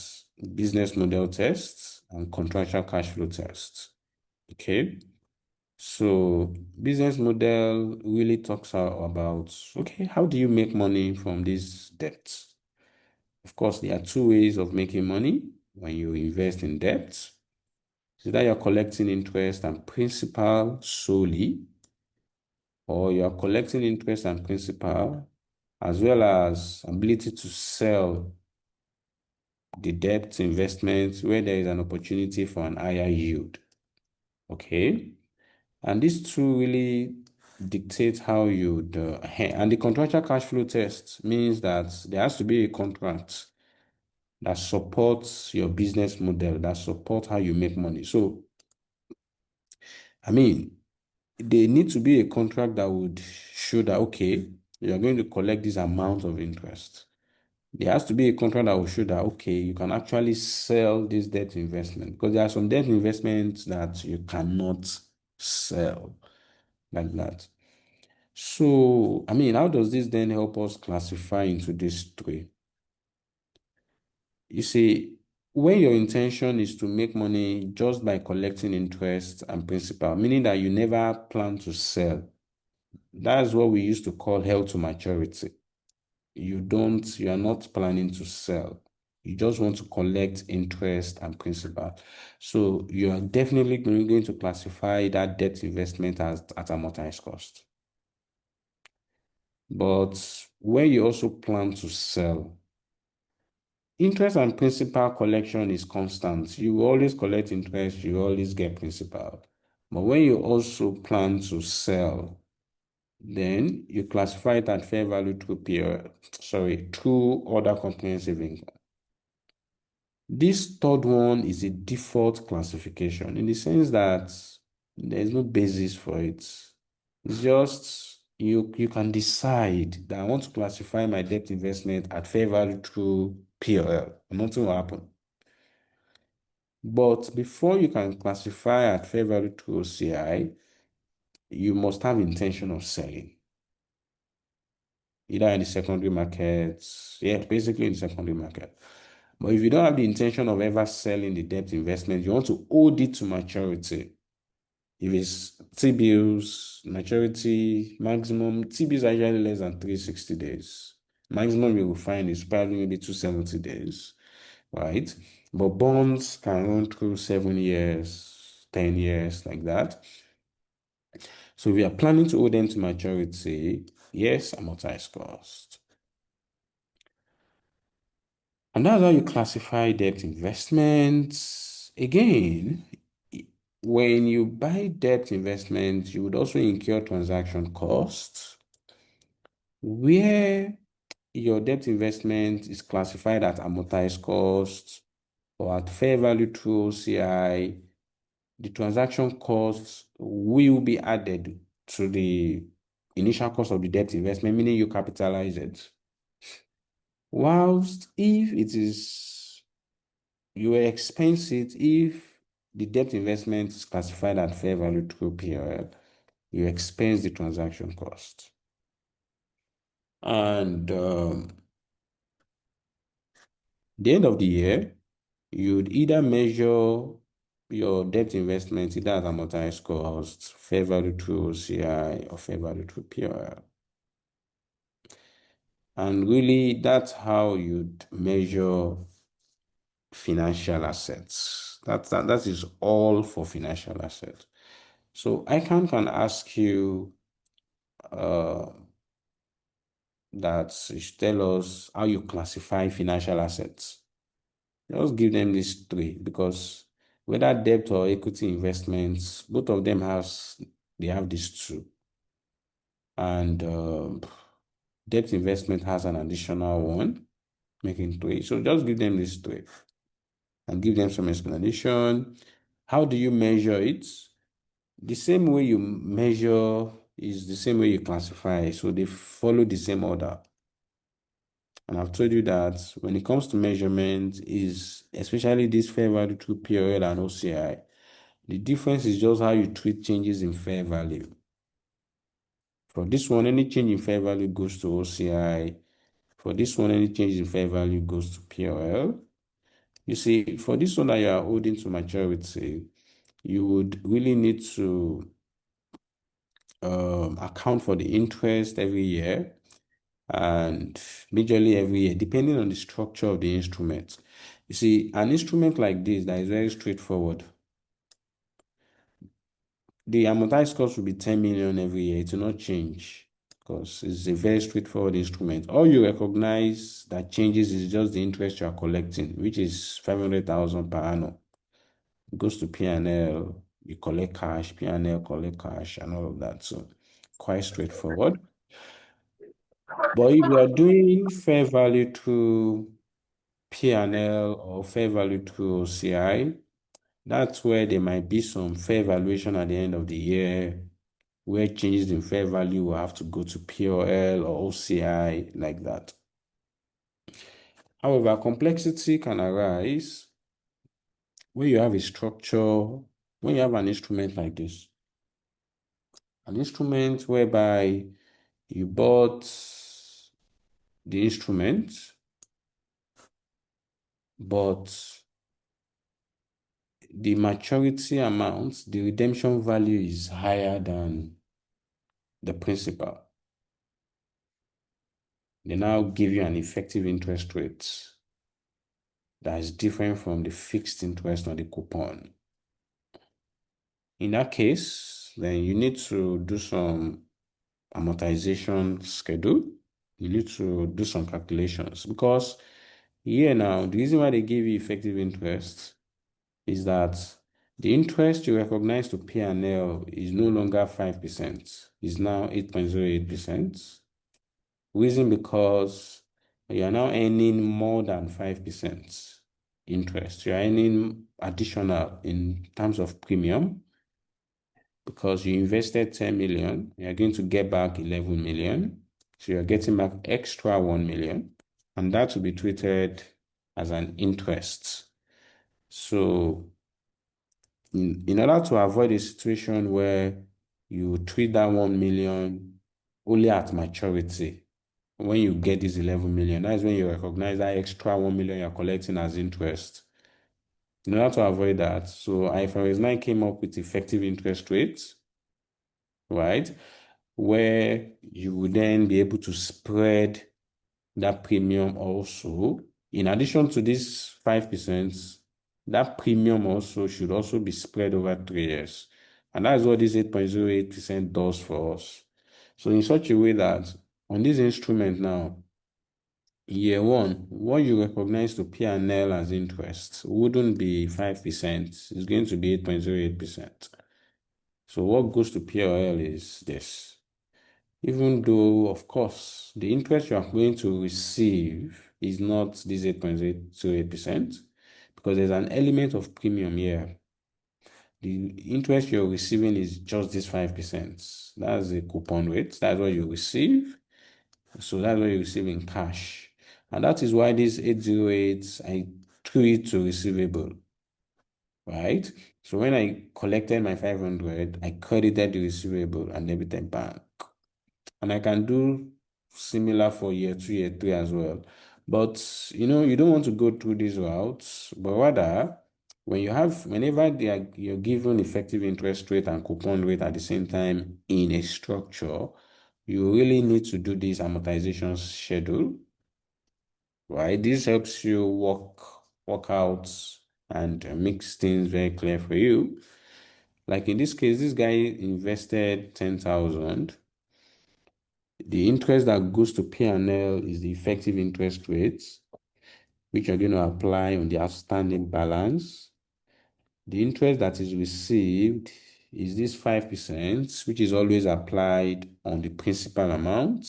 business model tests and contractual cash flow tests. Okay. So business model really talks about, okay, how do you make money from these debts? Of course, there are two ways of making money when you invest in debt. So that you're collecting interest and principal solely, or you are collecting interest and principal, as well as ability to sell the debt investment where there is an opportunity for an higher yield. Okay. And these two really dictate how and the contractual cash flow test means that there has to be a contract that supports your business model, that supports how you make money. So, I mean, there need to be a contract that would show that, okay, you're going to collect this amount of interest. There has to be a contract that will show that, okay, you can actually sell this debt investment, because there are some debt investments that you cannot sell like that. So, I mean, how does this then help us classify into these three? You see, when your intention is to make money just by collecting interest and principal, meaning that you never plan to sell, that's what we used to call held to maturity. You are not planning to sell. You just want to collect interest and principal. So you are definitely going to classify that debt investment as at amortized cost. But when you also plan to sell, interest and principal collection is constant. You always collect interest, you always get principal. But when you also plan to sell, then you classify it at fair value through other comprehensive income. This third one is a default classification in the sense that there's no basis for it. It's just you can decide that I want to classify my debt investment at fair value through PLL. Nothing will happen. But before you can classify at fair value through OCI, you must have intention of selling, either in the secondary market, basically in the secondary market. But if you don't have the intention of ever selling the debt investment, you want to hold it to maturity. If it's T-bills, maturity, maximum, T-bills are usually less than 360 days. Maximum you will find is probably maybe 270 days, right? But bonds can run through 7 years, 10 years, like that. So if you are planning to hold them to maturity, yes, amortize cost. And that's how you classify debt investments. Again, when you buy debt investments, you would also incur transaction costs, where your debt investment is classified at amortized cost or at fair value through OCI. The transaction costs will be added to the initial cost of the debt investment, meaning you capitalize it. Whilst if it is, you will expense it if the debt investment is classified at fair value through P&L, you expense the transaction cost. And the end of the year, you'd either measure your debt investment either at amortized cost, fair value through OCI, or fair value through P&L. And really, that's how you'd measure financial assets. That is all for financial assets. So ICAN can ask you that you should tell us how you classify financial assets. Just give them these three, because whether debt or equity investments, both of them have these two. And debt investment has an additional one, making three. So just give them these three and give them some explanation. How do you measure it? The same way you measure is the same way you classify. So they follow the same order. And I've told you that when it comes to measurement, is especially this fair value through POL and OCI, the difference is just how you treat changes in fair value. For this one, any change in fair value goes to OCI. For this one, any change in fair value goes to POL. You see, for this one that you are holding to maturity, you would really need to account for the interest every year, and majorly every year, depending on the structure of the instrument. You see, an instrument like this that is very straightforward, the amortized cost will be 10 million every year. It will not change because it's a very straightforward instrument. All you recognize that changes is just the interest you are collecting, which is 500,000 per annum. It goes to P&L, you collect cash, P&L collect cash, and all of that. So quite straightforward. But if you are doing fair value through P&L or fair value through OCI, that's where there might be some fair valuation at the end of the year, where changes in fair value will have to go to POL or OCI, like that. However, complexity can arise when you have a structure, when you have an instrument like this. An instrument whereby you bought the instrument, but the maturity amount, the redemption value is higher than the principal. They now give you an effective interest rate that is different from the fixed interest on the coupon. In that case, then you need to do some amortization schedule. You need to do some calculations, because here now, the reason why they give you effective interest is that the interest you recognize to P&L is no longer 5%, it's now 8.08%. Reason because you are now earning more than 5% interest. You are earning additional in terms of premium, because you invested 10 million, you are going to get back 11 million. So you're getting back extra 1 million, and that will be treated as an interest. So in order to avoid a situation where you treat that 1 million only at maturity. When you get this 11 million, that's when you recognize that extra 1 million you're collecting as interest. In order to avoid that, so IFRS 9 came up with effective interest rates, right? Where you would then be able to spread that premium also. In addition to this 5%, that premium also should also be spread over 3 years. And that's what this 8.08% does for us. So in such a way that on this instrument now, year one, what you recognize to P&L as interest wouldn't be 5%. It's going to be 8.08%. So what goes to P&L is this. Even though, of course, the interest you are going to receive is not this 8.08%, because there's an element of premium here. The interest you're receiving is just this 5%. That's the coupon rate. That's what you receive. So that's what you receive in cash. And that is why this 808, I threw it to receivable, right? So when I collected my 500, I credited the receivable and debited bank. And I can do similar for year 2, year 3 as well. But you don't want to go through these routes, but rather whenever you're given effective interest rate and coupon rate at the same time in a structure, you really need to do this amortization schedule, right? This helps you work out and makes things very clear for you. Like in this case, this guy invested 10,000. The interest that goes to P&L is the effective interest rate, which you're going to apply on the outstanding balance. The interest that is received is this 5%, which is always applied on the principal amount.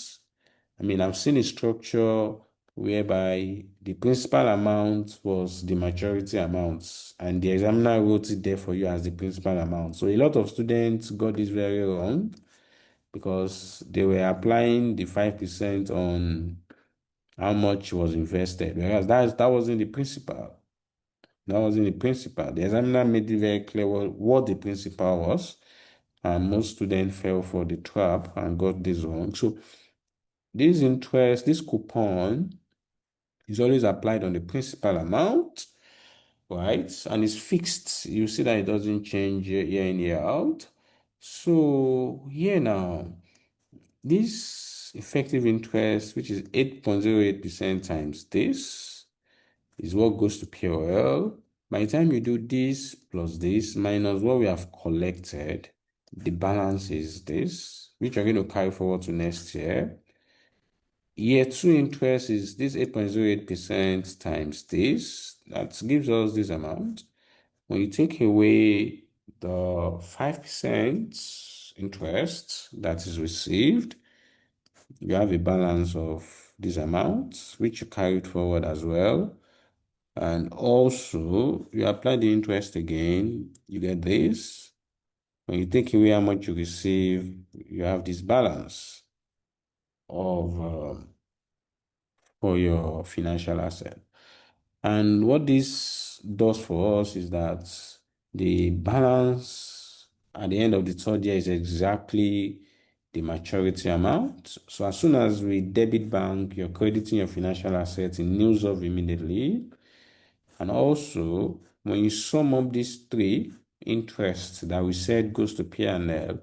I mean, I've seen a structure whereby the principal amount was the maturity amount, and the examiner wrote it there for you as the principal amount. So a lot of students got this very wrong because they were applying the 5% on how much was invested, whereas that wasn't the principal. That wasn't the principal. The examiner made it very clear what the principal was, and most students fell for the trap and got this wrong. So this interest, this coupon is always applied on the principal amount, right? And it's fixed. You see that it doesn't change year in, year out. So here now, this effective interest, which is 8.08% times this, is what goes to POL. By the time you do this plus this minus what we have collected, the balance is this, which we're going to carry forward to next year. Year 2 interest is this 8.08% times this. That gives us this amount. When you take away the 5% interest that is received, you have a balance of this amount, which you carried forward as well. And also, you apply the interest again, you get this. When you take away how much you receive, you have this balance of for your financial asset. And what this does for us is that the balance at the end of the third year is exactly the maturity amount. So as soon as we debit bank, you're crediting your financial assets in nils off immediately. And also, when you sum up these three interests that we said goes to P&L,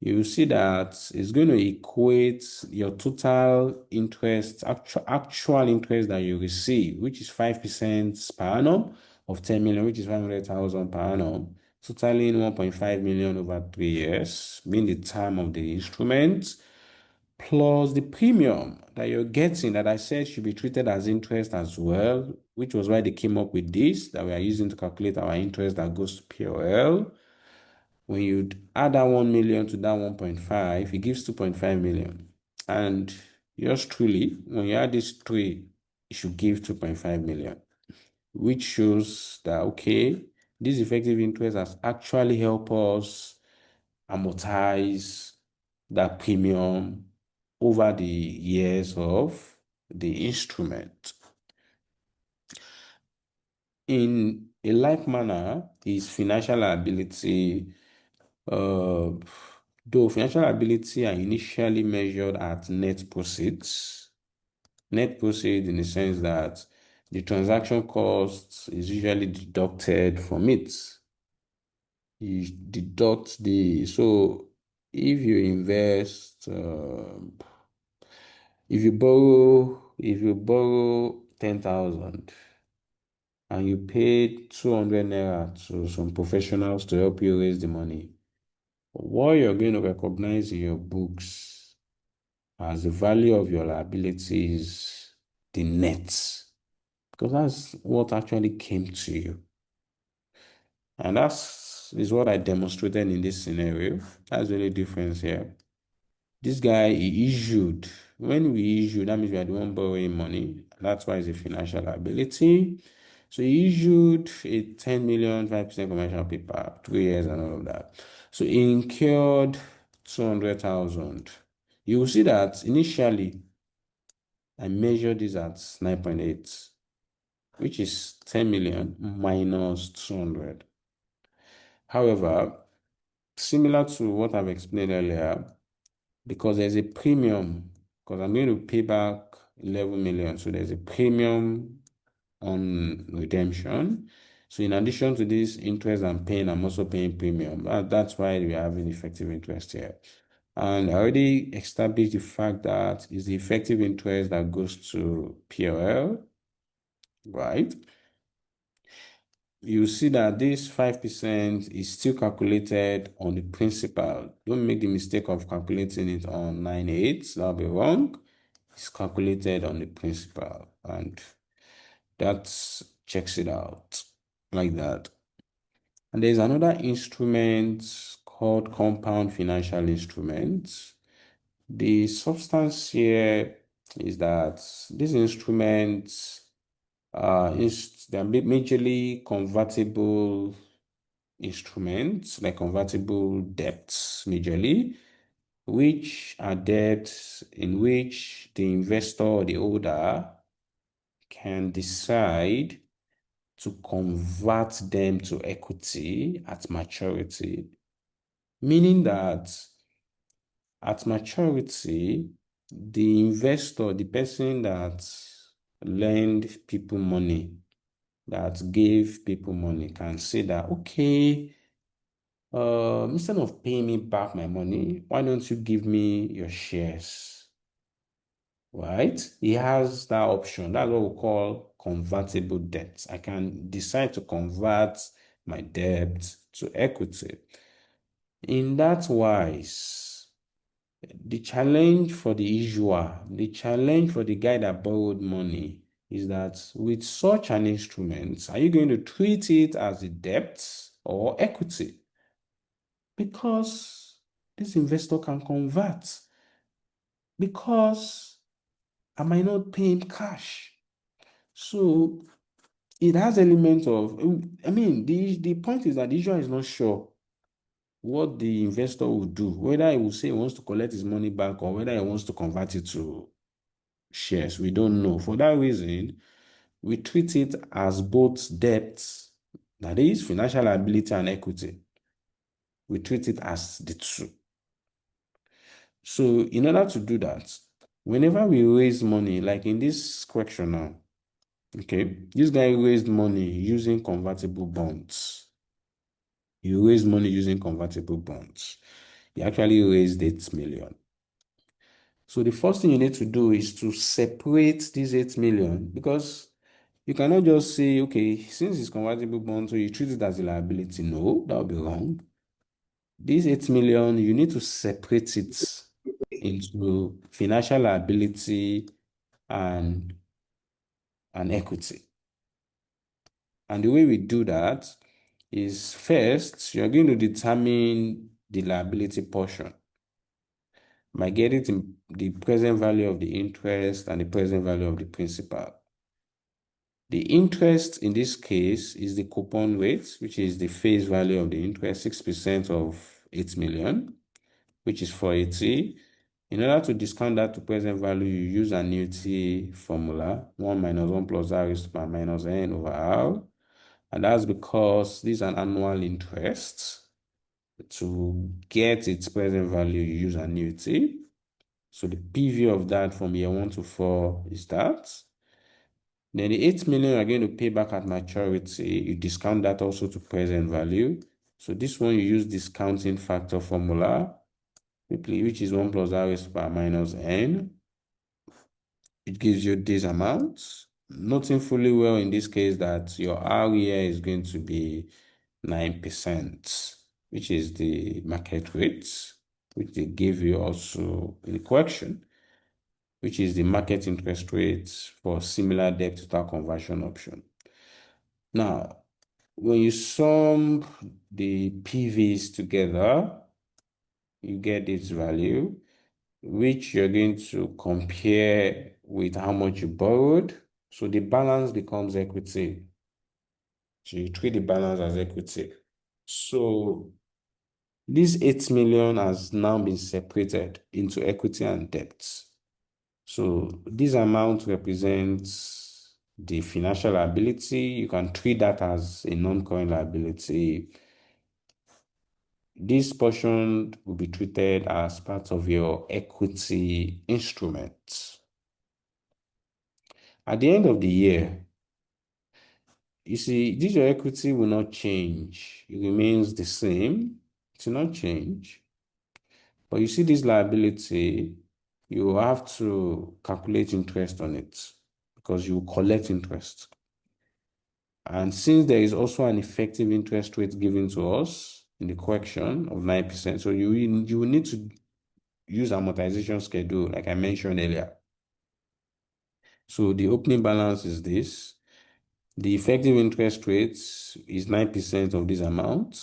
you will see that it's going to equate your total interest, actual interest that you receive, which is 5% per annum of 10 million, which is 500,000 per annum, totaling 1.5 million over 3 years, being the term of the instrument, plus the premium that you're getting that I said should be treated as interest as well, which was why they came up with this that we are using to calculate our interest that goes to POL. When you add that 1 million to that 1.5, it gives 2.5 million. And yours truly, when you add these three, it should give 2.5 million, which shows that, okay, this effective interest has actually helped us amortize that premium over the years of the instrument. In a like manner, is financial liability Though financial liability are initially measured at net proceeds. Net proceeds in the sense that the transaction cost is usually deducted from it. You deduct so if you invest, if you borrow 10,000 and you paid 200 naira to some professionals to help you raise the money, what you're going to recognize in your books as the value of your liabilities, the net, because that's what actually came to you. And is what I demonstrated in this scenario. That's the only difference here. This guy, he issued. When we issue, that means we are the one borrowing money. That's why it's a financial liability. So he issued a 10 million, 5% commercial paper, 3 years and all of that. So he incurred 200,000. You will see that initially, I measured this at 9.8, which is 10 million minus 200. However, similar to what I've explained earlier, because there's a premium, because I'm going to pay back 11 million, so there's a premium on redemption. So in addition to this interest I'm paying, I'm also paying premium. That's why we are having effective interest here. And I already established the fact that it's the effective interest that goes to PLL, right? You see that this 5% is still calculated on the principal. Don't make the mistake of calculating it on 9/8. That'll be wrong. It's calculated on the principal, and that checks it out like that. And there's another instrument called compound financial instruments. The substance here is that these instruments they're majorly convertible instruments, like convertible debts majorly, which are debts in which the investor or the holder can decide to convert them to equity at maturity, meaning that at maturity, the investor, the person that lend people money, that gave people money, can say that, okay, instead of paying me back my money, why don't you give me your shares? Right? He has that option. That's what we call convertible debt. I can decide to convert my debt to equity. In that wise, the challenge for the issuer, the challenge for the guy that borrowed money is that with such an instrument, are you going to treat it as a debt or equity? Because this investor can convert, because I might not pay him cash. So it has elements of, the point is that the issuer is not sure what the investor will do, whether he will say he wants to collect his money back or whether he wants to convert it to shares. We don't know. For that reason, we treat it as both debts, that is financial liability and equity. We treat it as the two. So in order to do that, whenever we raise money, like in this question now, okay, this guy raised money using convertible bonds. He raised money using convertible bonds. He actually raised 8 million. So the first thing you need to do is to separate these 8 million, because you cannot just say, okay, since it's convertible bond, so you treat it as a liability. No, that would be wrong. These 8 million, you need to separate it into financial liability and equity. And the way we do that is, first, you're going to determine the liability portion by getting the present value of the interest and the present value of the principal. The interest in this case is the coupon rate, which is the face value of the interest, 6% of 8 million, which is 480. In order to discount that to present value, you use annuity formula, 1 minus 1 plus r is to power minus n over r. And that's because these are annual interests. To get its present value, you use annuity. So the PV of that from year 1 to 4 is that. Then the 8 million you're going to pay back at maturity, you discount that also to present value. So this one, you use discounting factor formula, which is 1 plus r raised to power minus n. It gives you this amount. Noting fully well in this case that your R here is going to be 9%, which is the market rate, which they give you also in the correction, which is the market interest rate for similar debt total conversion option. Now, when you sum the PVs together, you get this value, which you're going to compare with how much you borrowed. So the balance becomes equity. So you treat the balance as equity. So this 8 million has now been separated into equity and debt. So this amount represents the financial liability. You can treat that as a non-current liability. This portion will be treated as part of your equity instrument. At the end of the year, you see, this your equity will not change. It remains the same. It will not change. But you see this liability, you have to calculate interest on it because you collect interest. And since there is also an effective interest rate given to us in the correction of 9%, so you will need to use amortization schedule, like I mentioned earlier. So the opening balance is this. The effective interest rate is 9% of this amount.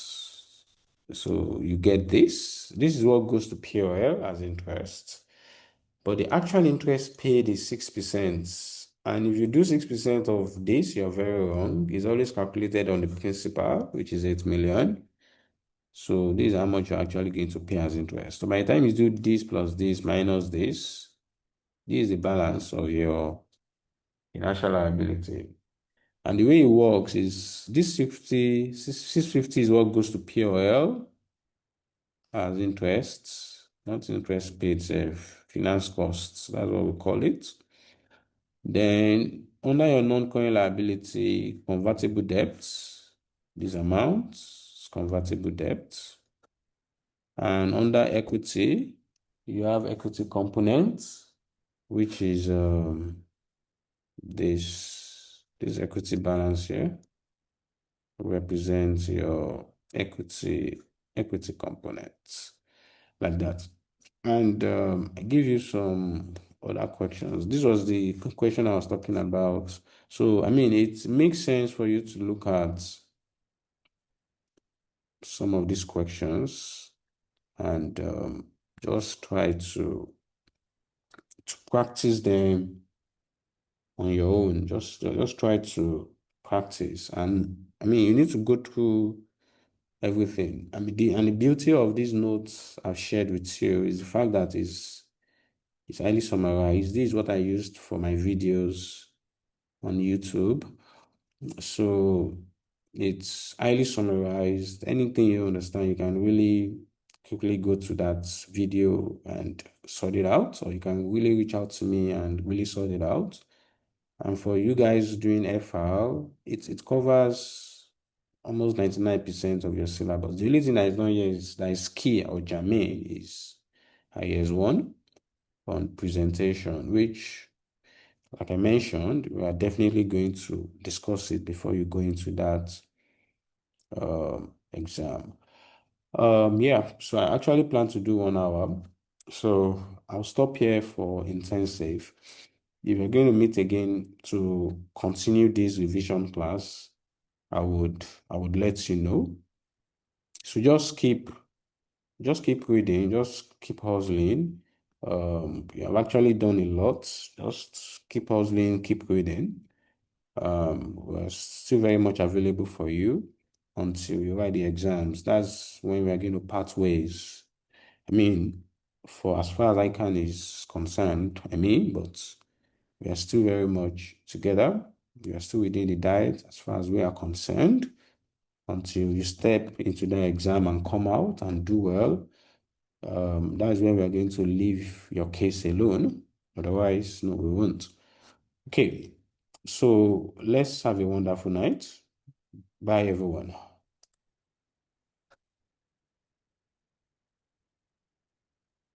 So you get this. This is what goes to POL as interest. But the actual interest paid is 6%. And if you do 6% of this, you're very wrong. It's always calculated on the principal, which is 8 million. So this is how much you're actually going to pay as interest. So by the time you do this plus this minus this is the balance of your financial liability. And the way it works is this 650 is what goes to POL as interest, not interest paid, finance costs. That's what we call it. Then under your non-current liability, convertible debts, this amount is convertible debt. And under equity, you have equity components, which is this equity balance here represents your equity components like that. And I give you some other questions. This was the question I was talking about. So, I mean, it makes sense for you to look at some of these questions and just try to practice them on your own. Just try to practice. And I mean, you need to go through everything. I mean, the beauty of these notes I've shared with you is the fact that it's highly summarized. This is what I used for my videos on YouTube. So it's highly summarized. Anything you understand, you can really quickly go to that video and sort it out, or you can really reach out to me and really sort it out. And for you guys doing FR, it covers almost 99% of your syllabus. The only thing that is not here is that is key or germane is IS1 on presentation, which, like I mentioned, we are definitely going to discuss it before you go into that exam. Yeah, so I actually plan to do 1 hour. So I'll stop here for intensive. If you're going to meet again to continue this revision class, I would let you know. So just keep reading, just keep hustling. You have actually done a lot. Just keep hustling, keep reading. We're still very much available for you until you write the exams. That's when we are going to part ways. I mean, for as far as ICAN is concerned, but we are still very much together. We are still within the diet as far as we are concerned. until you step into the exam and come out and do well. That's when we're going to leave your case alone. Otherwise, no, we won't. Okay, so let's have a wonderful night. Bye, everyone.